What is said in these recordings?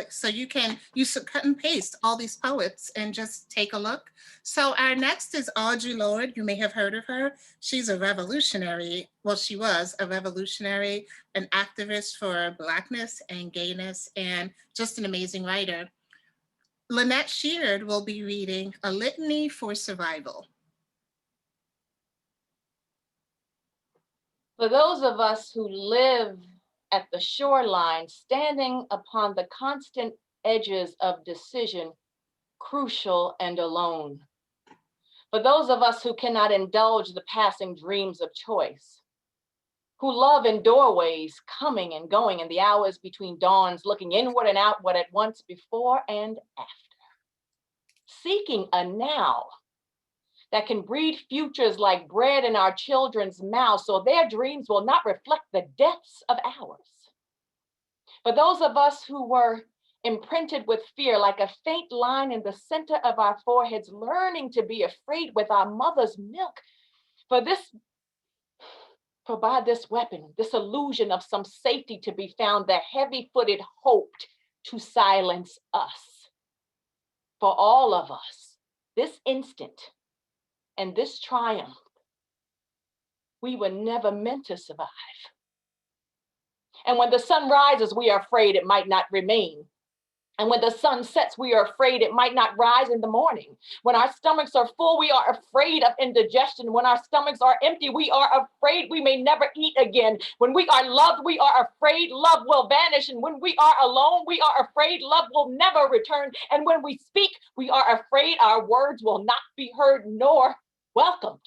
So you can cut and paste all these poets and just take a look. So our next is Audrey Lord. You may have heard of her. She's a revolutionary. Well, she was a revolutionary, an activist for Blackness and gayness, and just an amazing writer. Lynette Sheard will be reading A Litany for Survival. For those of us who live at the shoreline, standing upon the constant edges of decision, crucial and alone. For those of us who cannot indulge the passing dreams of choice, who love in doorways, coming and going in the hours between dawns, looking inward and outward at once, before and after, seeking a now that can breed futures like bread in our children's mouths, so their dreams will not reflect the depths of ours. For those of us who were imprinted with fear, like a faint line in the center of our foreheads, learning to be afraid with our mother's milk, for by this weapon, this illusion of some safety to be found, the heavy-footed hoped to silence us. For all of us, this instant, and this triumph, we were never meant to survive. And when the sun rises, we are afraid it might not remain. And when the sun sets, we are afraid it might not rise in the morning. When our stomachs are full, we are afraid of indigestion. When our stomachs are empty, we are afraid we may never eat again. When we are loved, we are afraid love will vanish. And when we are alone, we are afraid love will never return. And when we speak, we are afraid our words will not be heard nor welcomed.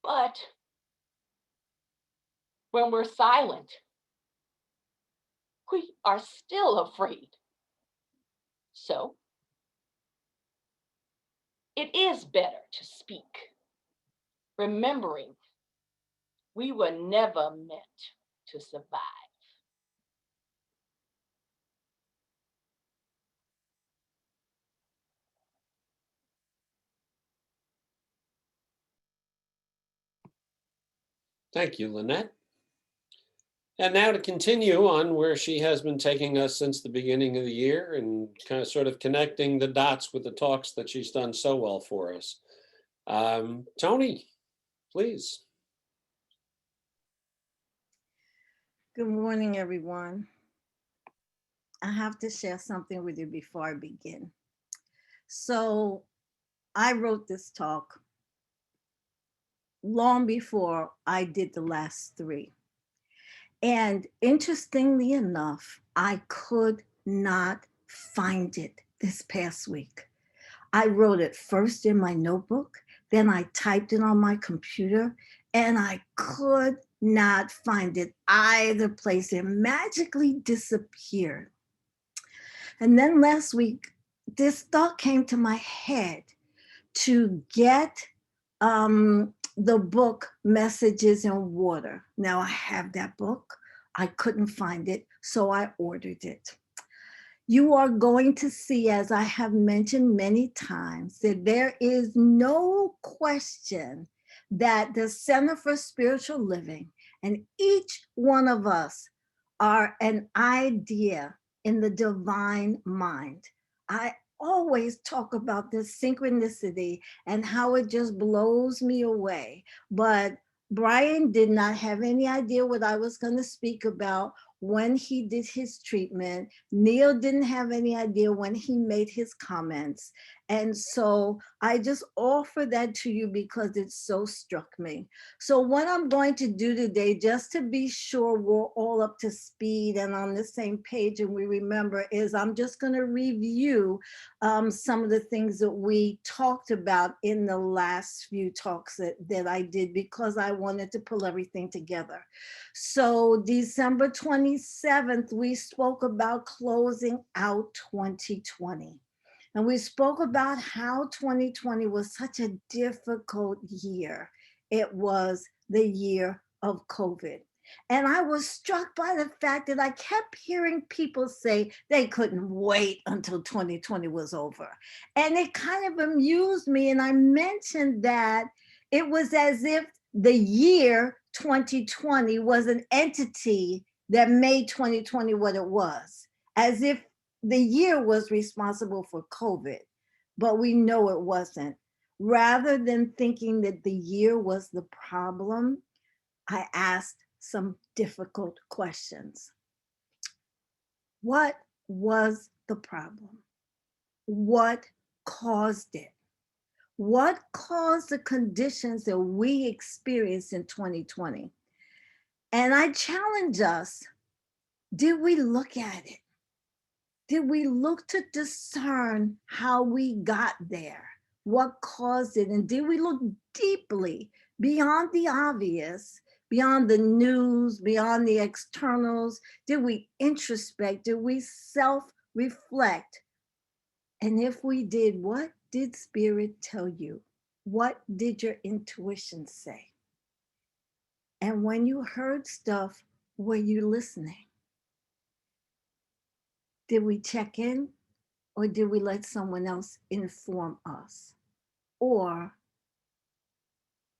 But when we're silent, we are still afraid. So it is better to speak, remembering we were never meant to survive. Thank you, Lynette. And now to continue on where she has been taking us since the beginning of the year and kind of sort of connecting the dots with the talks that she's done so well for us. Tony, please. Good morning, everyone. I have to share something with you before I begin. So I wrote this talk long before I did the last three. And interestingly enough, I could not find it this past week. I wrote it first in my notebook, then I typed it on my computer, and I could not find it either place. It magically disappeared. And then last week, this thought came to my head to get the book Messages in Water. Now I have that book. I couldn't find it, so I ordered it. You are going to see, as I have mentioned many times, that there is no question that the Center for Spiritual Living and each one of us are an idea in the divine mind. I always talk about this synchronicity and how it just blows me away. But Brian did not have any idea what I was going to speak about when he did his treatment. Neil didn't have any idea when he made his comments. And so I just offer that to you because it so struck me. So what I'm going to do today, just to be sure we're all up to speed and on the same page and we remember, is I'm just going to review some of the things that we talked about in the last few talks that I did, because I wanted to pull everything together. So December 27th, we spoke about closing out 2020. And we spoke about how 2020 was such a difficult year. It was the year of COVID. And I was struck by the fact that I kept hearing people say they couldn't wait until 2020 was over. And it kind of amused me. And I mentioned that it was as if the year 2020 was an entity that made 2020 what it was. as if the year was responsible for COVID, but we know it wasn't. Rather than thinking that the year was the problem, I asked some difficult questions. What was the problem? What caused it? What caused the conditions that we experienced in 2020? And I challenge us, did we look at it? Did we look to discern how we got there? What caused it? And did we look deeply beyond the obvious, beyond the news, beyond the externals? Did we introspect? Did we self-reflect? And if we did, what did Spirit tell you? What did your intuition say? And when you heard stuff, were you listening? Did we check in, or did we let someone else inform us? Or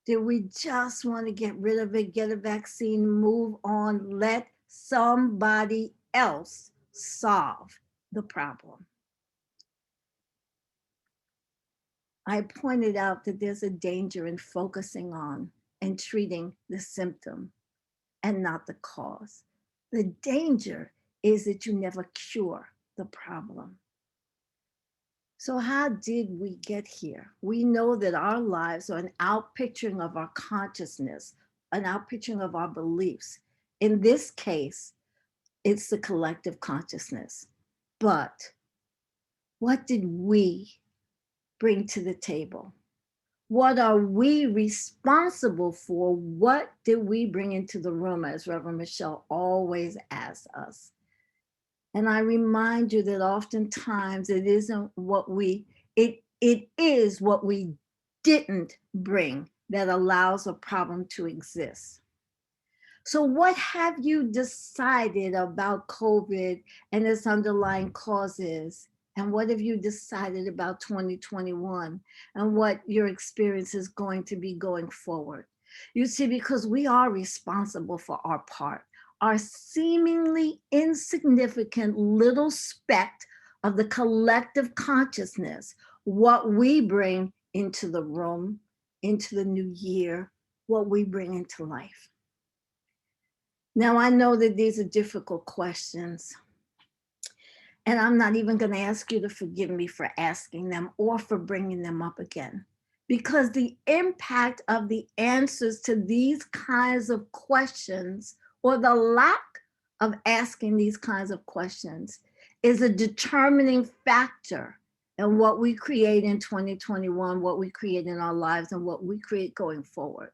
did we just want to get rid of it, get a vaccine, move on, let somebody else solve the problem? I pointed out that there's a danger in focusing on and treating the symptom and not the cause. The danger is that you never cure the problem. So how did we get here? We know that our lives are an outpicturing of our consciousness, an outpicturing of our beliefs. In this case, it's the collective consciousness. But what did we bring to the table? What are we responsible for? What did we bring into the room, as Reverend Michelle always asks us? And I remind you that oftentimes it isn't what it is what we didn't bring that allows a problem to exist. So what have you decided about COVID and its underlying causes? And what have you decided about 2021 and what your experience is going to be going forward? You see, because we are responsible for our part, our seemingly insignificant little speck of the collective consciousness, what we bring into the room, into the new year, what we bring into life. Now, I know that these are difficult questions, and I'm not even going to ask you to forgive me for asking them or for bringing them up again, because the impact of the answers to these kinds of questions, or the lack of asking these kinds of questions, is a determining factor in what we create in 2021, what we create in our lives, and what we create going forward.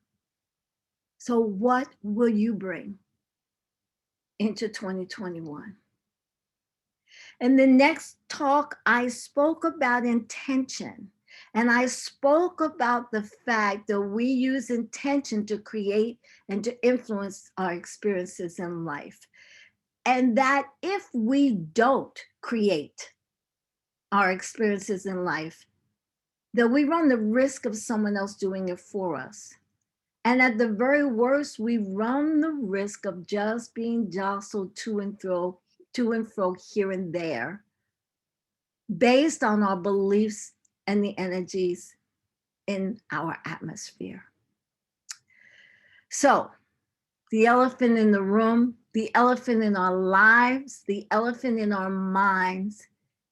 So what will you bring into 2021? In the next talk, I spoke about intention, and I spoke about the fact that we use intention to create and to influence our experiences in life. And that if we don't create our experiences in life, that we run the risk of someone else doing it for us. And at the very worst, we run the risk of just being jostled to and fro here and there, based on our beliefs and the energies in our atmosphere. So the elephant in the room, the elephant in our lives, the elephant in our minds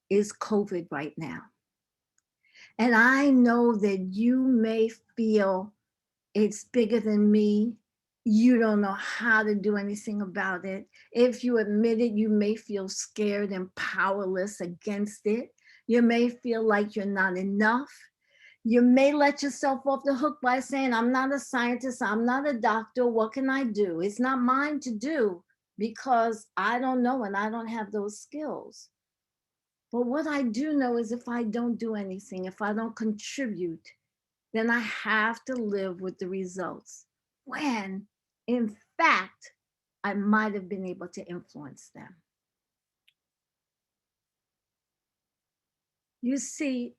is COVID right now. And I know that you may feel it's bigger than me. You don't know how to do anything about it. If you admit it, you may feel scared and powerless against it. You may feel like you're not enough. You may let yourself off the hook by saying, I'm not a scientist, I'm not a doctor, what can I do? It's not mine to do because I don't know and I don't have those skills. But what I do know is if I don't do anything, if I don't contribute, then I have to live with the results, when in fact, I might have been able to influence them. You see,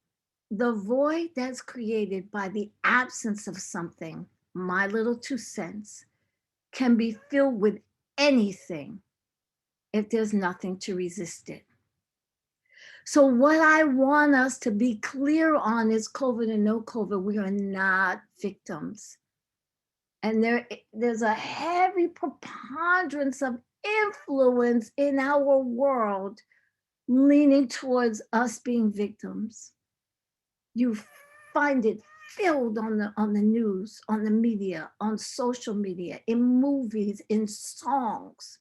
the void that's created by the absence of something, my little 2 cents, can be filled with anything if there's nothing to resist it. So what I want us to be clear on is COVID and no COVID, we are not victims. And there's a heavy preponderance of influence in our world leaning towards us being victims. You find it filled on the news, on the media, on social media, in movies, in songs.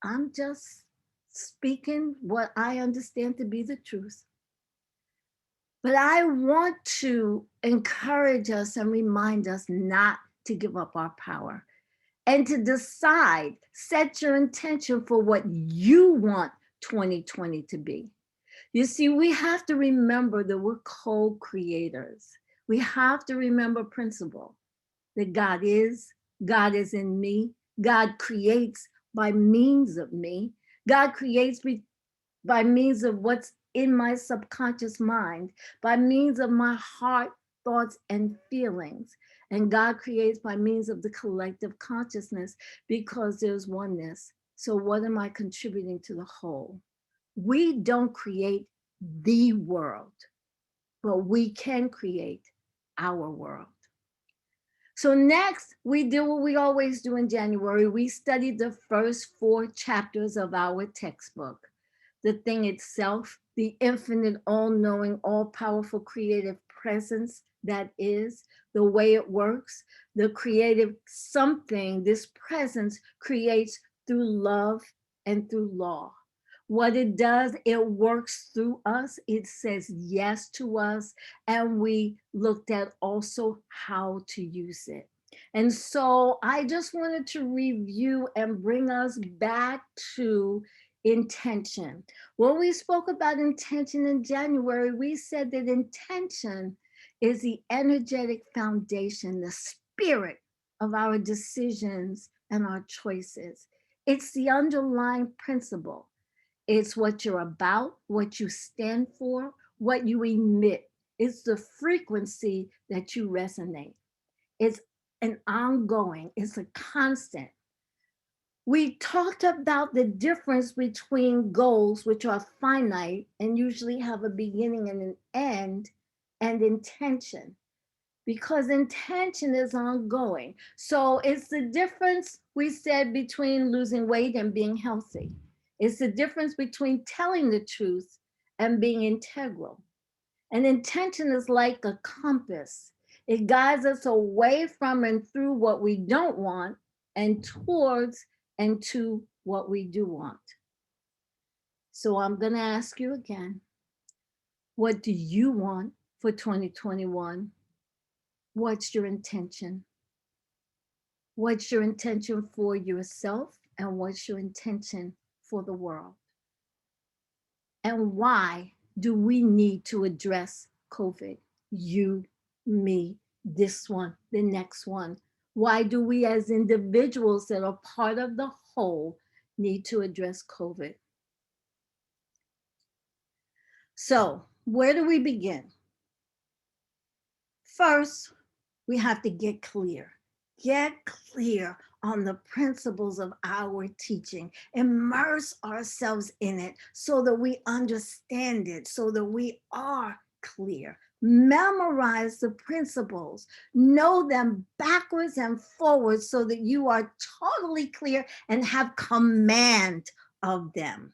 I'm just speaking what I understand to be the truth. But I want to encourage us and remind us not to give up our power and to decide, set your intention for what you want 2020 to be. You see, we have to remember that we're co-creators. We have to remember principle that God is in me, God creates by means of me, God creates by means of what's in my subconscious mind, by means of my heart, thoughts, and feelings. And God creates by means of the collective consciousness because there's oneness. So what am I contributing to the whole? We don't create the world, but we can create our world. So next, we do what we always do in January. We study the first 4 chapters of our textbook. The thing itself, the infinite, all-knowing, all-powerful creative presence that is, the way it works, the creative something this presence creates through love and through law. What it does, it works through us. It says yes to us. And we looked at also how to use it. And so I just wanted to review and bring us back to intention. When we spoke about intention in January, we said that intention is the energetic foundation, the spirit of our decisions and our choices. It's the underlying principle. It's what you're about, what you stand for, what you emit. It's the frequency that you resonate. It's an ongoing, it's a constant. We talked about the difference between goals, which are finite and usually have a beginning and an end, and intention, because intention is ongoing. So it's the difference, we said, between losing weight and being healthy. It's the difference between telling the truth and being integral. And intention is like a compass. It guides us away from and through what we don't want and towards and to what we do want. So I'm going to ask you again, what do you want for 2021? What's your intention? What's your intention for yourself? And what's your intention for the world? And why do we need to address COVID? You, me, this one, the next one. Why do we as individuals that are part of the whole need to address COVID? So where do we begin? First, we have to get clear. Get clear on the principles of our teaching. Immerse ourselves in it so that we understand it, so that we are clear. Memorize the principles. Know them backwards and forwards so that you are totally clear and have command of them.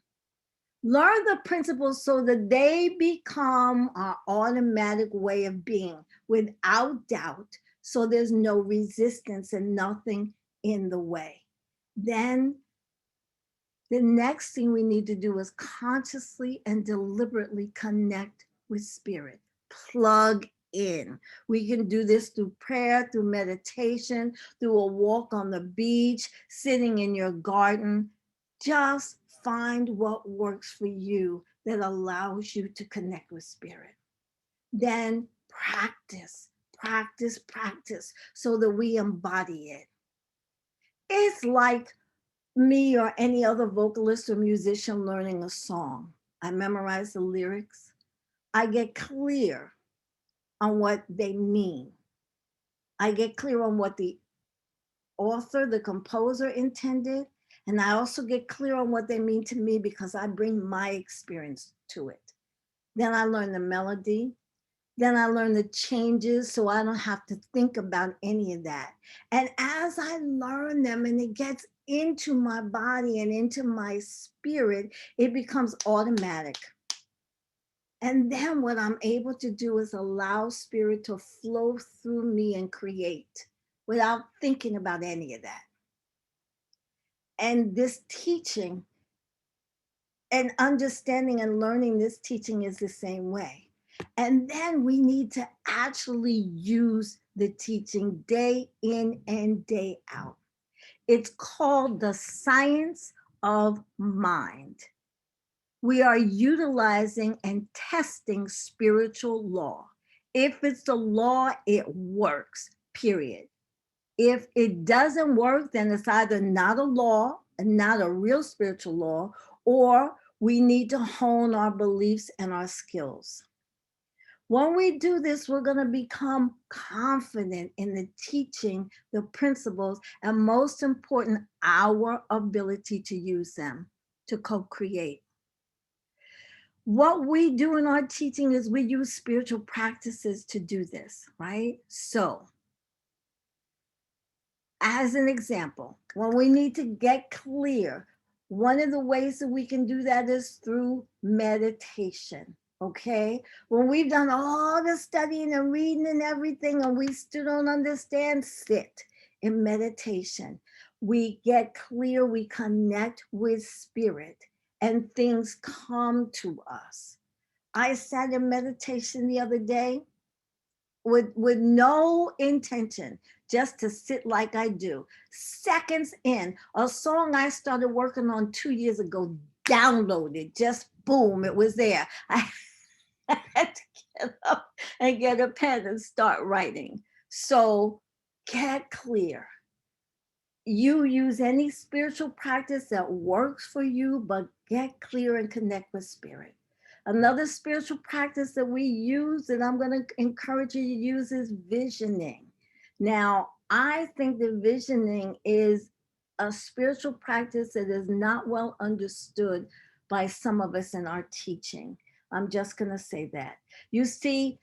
Learn the principles so that they become our automatic way of being without doubt, so there's no resistance and nothing in the way. Then the next thing we need to do is consciously and deliberately connect with spirit. Plug in. We can do this through prayer, through meditation, through a walk on the beach, sitting in your garden. Just find what works for you that allows you to connect with spirit. Then practice, practice, practice so that we embody it. It's like me or any other vocalist or musician learning a song. I memorize the lyrics. I get clear on what they mean. I get clear on what the author, the composer intended, And I also get clear on what they mean to me because I bring my experience to it. Then I learn the melody. Then I learn the changes so I don't have to think about any of that. And as I learn them and it gets into my body and into my spirit, it becomes automatic. And then what I'm able to do is allow spirit to flow through me and create without thinking about any of that. And this teaching and understanding and learning this teaching is the same way. And then we need to actually use the teaching day in and day out. It's called the science of mind. We are utilizing and testing spiritual law. If it's the law, it works, period. If it doesn't work, then it's either not a law and not a real spiritual law, or we need to hone our beliefs and our skills. When we do this, we're going to become confident in the teaching, the principles, and most important, our ability to use them to co-create. What we do in our teaching is we use spiritual practices to do this, right? So, as an example, when we need to get clear, one of the ways that we can do that is through meditation. Okay, when we've done all the studying and reading and everything, and we still don't understand, sit in meditation. We get clear, we connect with spirit, and things come to us. I sat in meditation the other day with no intention, just to sit like I do. Seconds in, a song I started working on 2 years ago, downloaded, just boom, it was there. I had to get up and get a pen and start writing. So get clear. You use any spiritual practice that works for you, but get clear and connect with spirit. Another spiritual practice that we use, and I'm going to encourage you to use, is visioning. Now, I think that visioning is a spiritual practice that is not well understood by some of us in our teaching. I'm just going to say that. You see,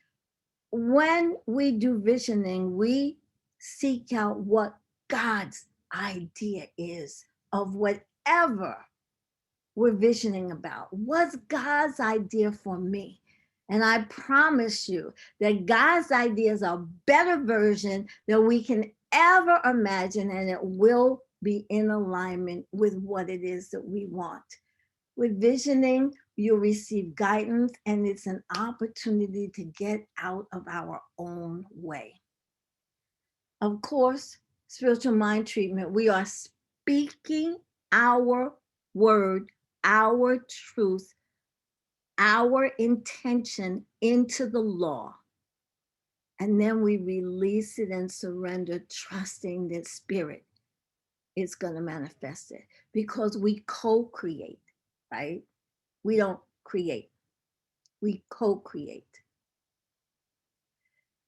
when we do visioning, we seek out what God's idea is of whatever we're visioning about. What's God's idea for me? And I promise you that God's idea is a better version than we can ever imagine, and it will be in alignment with what it is that we want. With visioning, you'll receive guidance, and it's an opportunity to get out of our own way. Of course, spiritual mind treatment, we are speaking our word, our truth, our intention into the law. And then we release it and surrender, trusting that spirit is going to manifest it, because we co-create, right? We don't create, we co-create.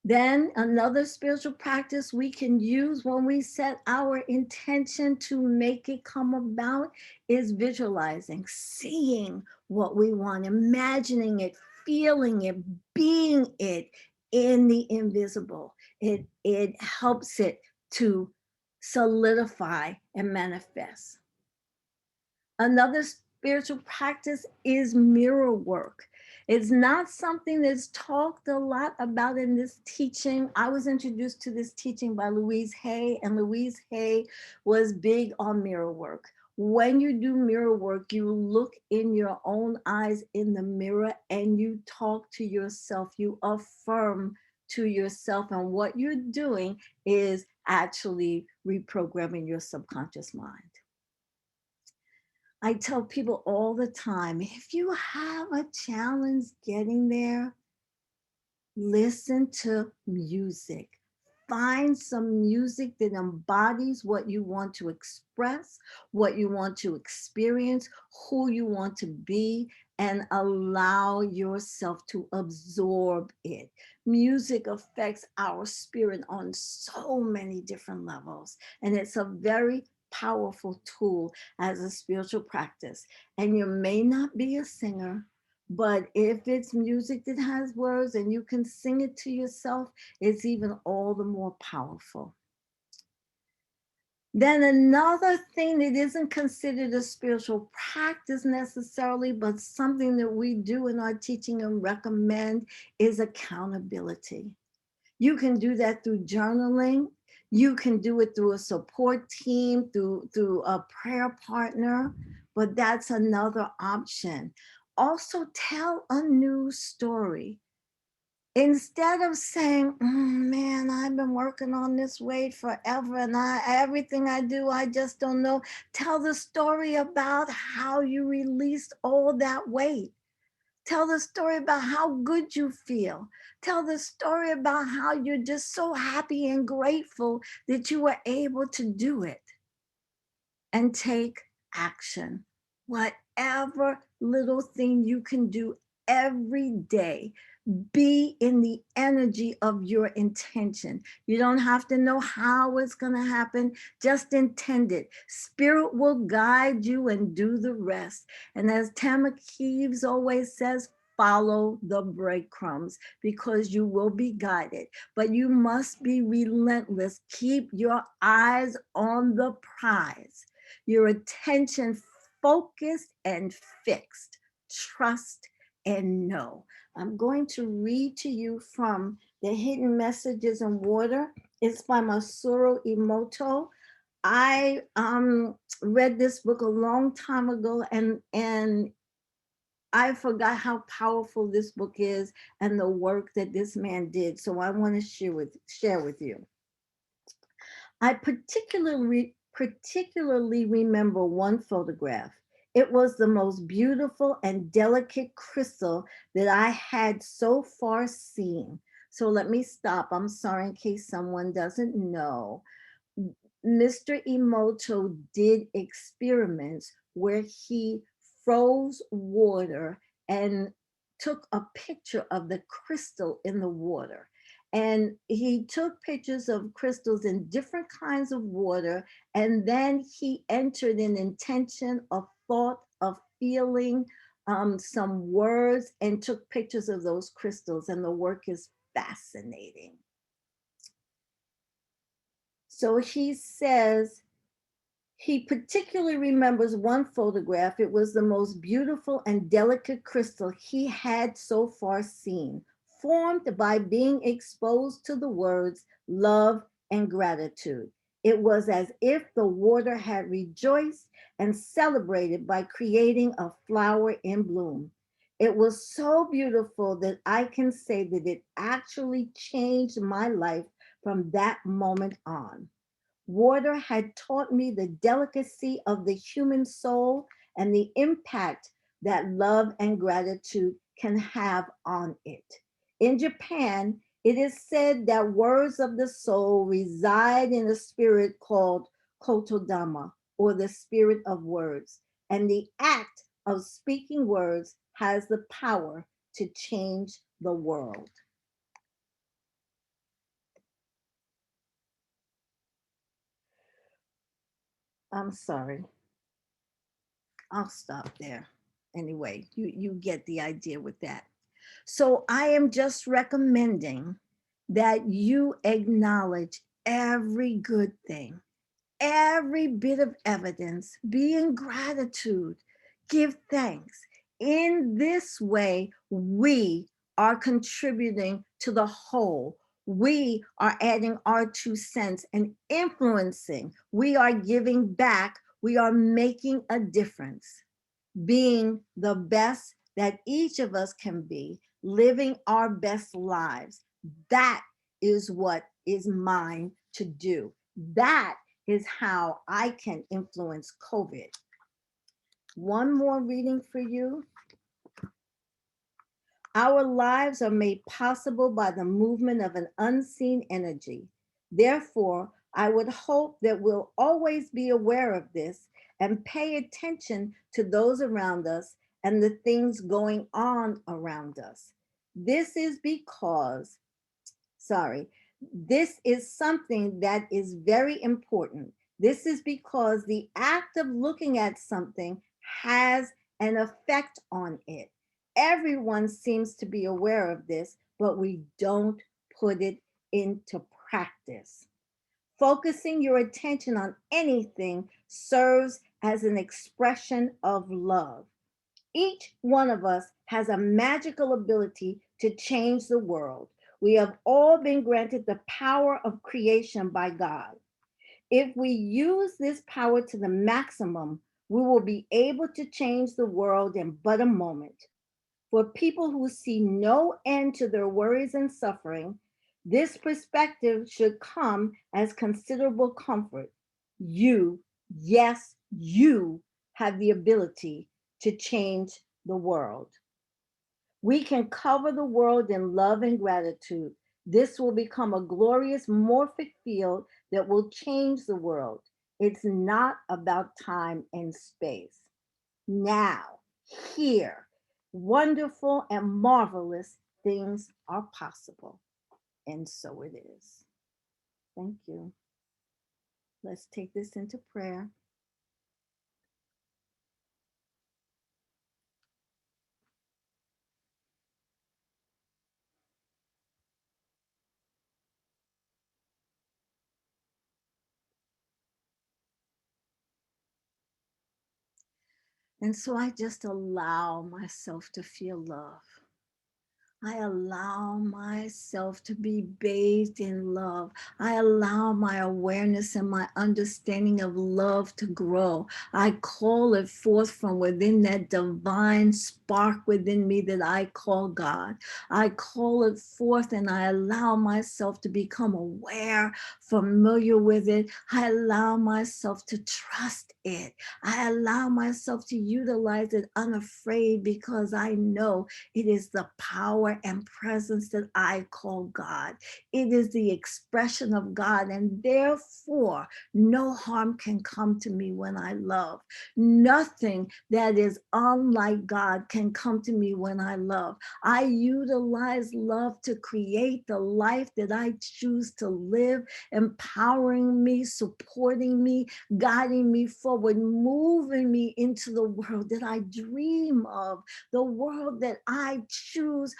Then another spiritual practice we can use when we set our intention to make it come about is visualizing, seeing what we want, imagining it, feeling it, being it in the invisible. It helps it to solidify and manifest. Another spiritual practice is mirror work. It's not something that's talked a lot about in this teaching. I was introduced to this teaching by Louise Hay, and Louise Hay was big on mirror work. When you do mirror work, you look in your own eyes in the mirror and you talk to yourself, you affirm to yourself, and what you're doing is actually reprogramming your subconscious mind. I tell people all the time, if you have a challenge getting there, listen to music. Find some music that embodies what you want to express, what you want to experience, who you want to be, and allow yourself to absorb it. Music affects our spirit on so many different levels, and it's a very powerful tool as a spiritual practice. And you may not be a singer, but if it's music that has words and you can sing it to yourself, it's even all the more powerful. Then another thing that isn't considered a spiritual practice necessarily, but something that we do in our teaching and recommend is accountability. You can do that through journaling. You can do it through a support team, through a prayer partner, but that's another option. Also, tell a new story. Instead of saying, man, I've been working on this weight forever and everything I do, I just don't know. Tell the story about how you released all that weight. Tell the story about how good you feel. Tell the story about how you're just so happy and grateful that you were able to do it. And take action. Whatever little thing you can do every day, be in the energy of your intention. You don't have to know how it's going to happen. Just intend it. Spirit will guide you and do the rest. And as Tama Keeves always says, follow the breadcrumbs because you will be guided. But you must be relentless. Keep your eyes on the prize. Your attention focused and fixed. Trust and know. I'm going to read to you from The Hidden Messages in Water. It's by Masaru Emoto. I read this book a long time ago, and I forgot how powerful this book is and the work that this man did. So I want to share with you. I particularly remember one photograph. It was the most beautiful and delicate crystal that I had so far seen. So let me stop. I'm sorry in case someone doesn't know. Mr. Emoto did experiments where he froze water and took a picture of the crystal in the water. And he took pictures of crystals in different kinds of water. And then he entered an intention, a thought, a feeling, some words, and took pictures of those crystals. And the work is fascinating. So he says, he particularly remembers one photograph. It was the most beautiful and delicate crystal he had so far seen, formed by being exposed to the words love and gratitude. It was as if the water had rejoiced and celebrated by creating a flower in bloom. It was so beautiful that I can say that it actually changed my life from that moment on. Water had taught me the delicacy of the human soul and the impact that love and gratitude can have on it. In Japan, it is said that words of the soul reside in a spirit called kotodama, or the spirit of words. And the act of speaking words has the power to change the world. I'm sorry. I'll stop there. Anyway, you get the idea with that. So I am just recommending that you acknowledge every good thing, every bit of evidence, be in gratitude, give thanks. In this way, we are contributing to the whole. We are adding our 2 cents and influencing. We are giving back. We are making a difference, being the best that each of us can be, living our best lives. That is what is mine to do. That is how I can influence COVID. One more reading for you. Our lives are made possible by the movement of an unseen energy. Therefore, I would hope that we'll always be aware of this and pay attention to those around us and the things going on around us. This is something that is very important This is because the act of looking at something has an effect on it. Everyone seems to be aware of this, but we don't put it into practice. Focusing your attention on anything serves as an expression of love. Each one of us has a magical ability to change the world. We have all been granted the power of creation by God. If we use this power to the maximum, we will be able to change the world in but a moment. For people who see no end to their worries and suffering, this perspective should come as considerable comfort. You, yes, you have the ability to change the world. We can cover the world in love and gratitude. This will become a glorious morphic field that will change the world. It's not about time and space. Now, here, wonderful and marvelous things are possible. And so it is. Thank you. Let's take this into prayer. And so I just allow myself to feel love. I allow myself to be bathed in love. I allow my awareness and my understanding of love to grow. I call it forth from within that divine spark within me that I call God. I call it forth and I allow myself to become aware, familiar with it. I allow myself to trust it. I allow myself to utilize it unafraid because I know it is the power and presence that I call God. It is the expression of God, and therefore no harm can come to me when I love. Nothing that is unlike God can come to me when I love. I utilize love to create the life that I choose to live, empowering me, supporting me, guiding me forward, moving me into the world that I dream of, the world that I choose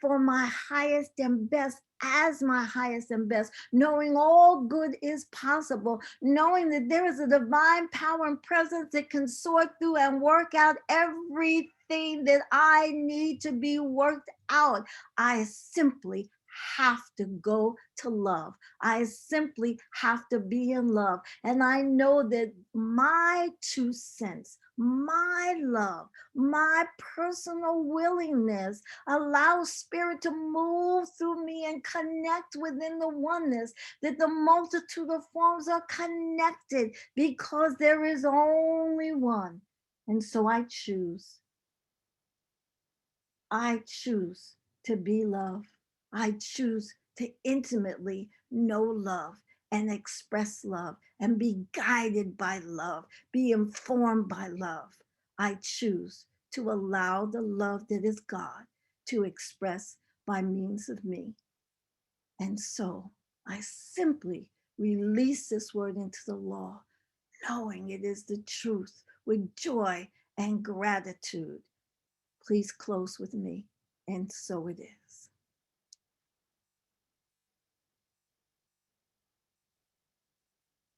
for my highest and best, as my highest and best, knowing all good is possible, knowing that there is a divine power and presence that can sort through and work out everything that I need to be worked out. I simply have to go to love. I simply have to be in love. And I know that my 2 cents, my love, my personal willingness allows spirit to move through me and connect within the oneness, that the multitude of forms are connected because there is only one. And so I choose to be love. I choose to intimately know love and express love and be guided by love, be informed by love. I choose to allow the love that is God to express by means of me. And so I simply release this word into the law, knowing it is the truth with joy and gratitude. Please close with me. And so it is.